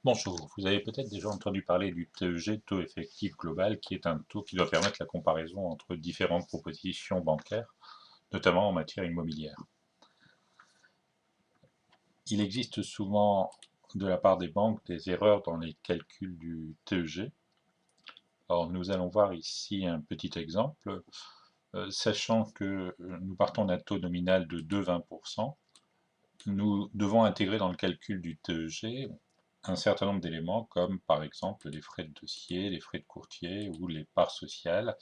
Bonjour, vous avez peut-être déjà entendu parler du TEG, taux effectif global, qui est un taux qui doit permettre la comparaison entre différentes propositions bancaires, notamment en matière immobilière. Il existe souvent de la part des banques des erreurs dans les calculs du TEG. Alors nous allons voir ici un petit exemple. Sachant que nous partons d'un taux nominal de 2,20%, nous devons intégrer dans le calcul du TEG un certain nombre d'éléments comme par exemple les frais de dossier, les frais de courtier ou les parts sociales.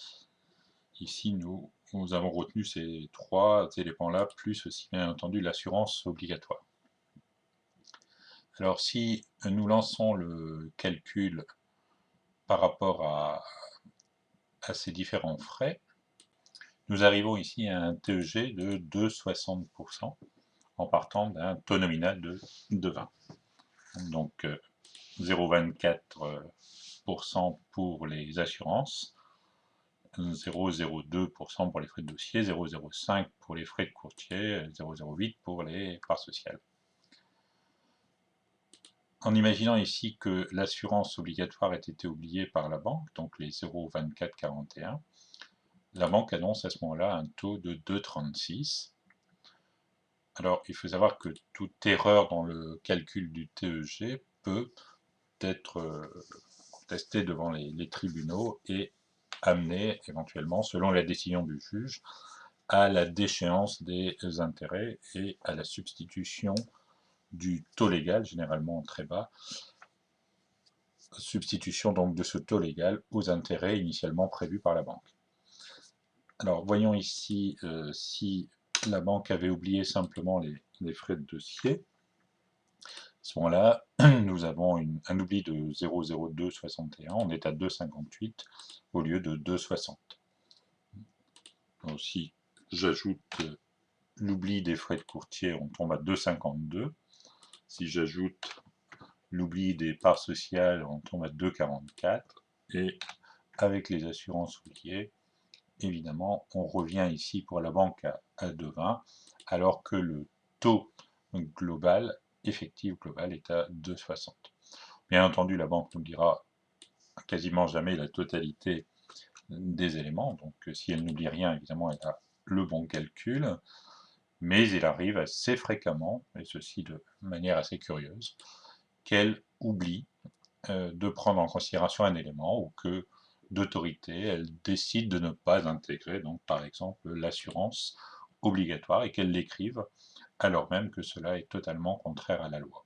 Ici, nous avons retenu ces trois éléments-là, plus aussi bien entendu l'assurance obligatoire. Alors si nous lançons le calcul par rapport à ces différents frais, nous arrivons ici à un TEG de 2,60% en partant d'un taux nominal de 20. Donc 0,24% pour les assurances, 0,02% pour les frais de dossier, 0,05% pour les frais de courtier, 0,08% pour les parts sociales. En imaginant ici que l'assurance obligatoire ait été oubliée par la banque, donc les 0,2441, la banque annonce à ce moment-là un taux de 2,36. Alors, il faut savoir que toute erreur dans le calcul du TEG peut être contestée devant les tribunaux et amener éventuellement, selon la décision du juge, à la déchéance des intérêts et à la substitution du taux légal, généralement très bas, substitution donc de ce taux légal aux intérêts initialement prévus par la banque. Alors voyons ici si la banque avait oublié simplement les frais de dossier. À ce moment-là, nous avons un oubli de 0,0261, on est à 2,58 au lieu de 2,60. Donc si j'ajoute l'oubli des frais de courtier, on tombe à 2,52. Si j'ajoute l'oubli des parts sociales, on tombe à 2,44. Et avec les assurances oubliées, évidemment, on revient ici pour la banque à 2,20, alors que le taux global, effectif global, est à 2,60. Bien entendu, la banque nous dira quasiment jamais la totalité des éléments, donc si elle n'oublie rien, évidemment, elle a le bon calcul, mais il arrive assez fréquemment, et ceci de manière assez curieuse, qu'elle oublie de prendre en considération un élément ou que d'autorité, elle décide de ne pas intégrer, donc par exemple l'assurance obligatoire et qu'elle l'écrive alors même que cela est totalement contraire à la loi.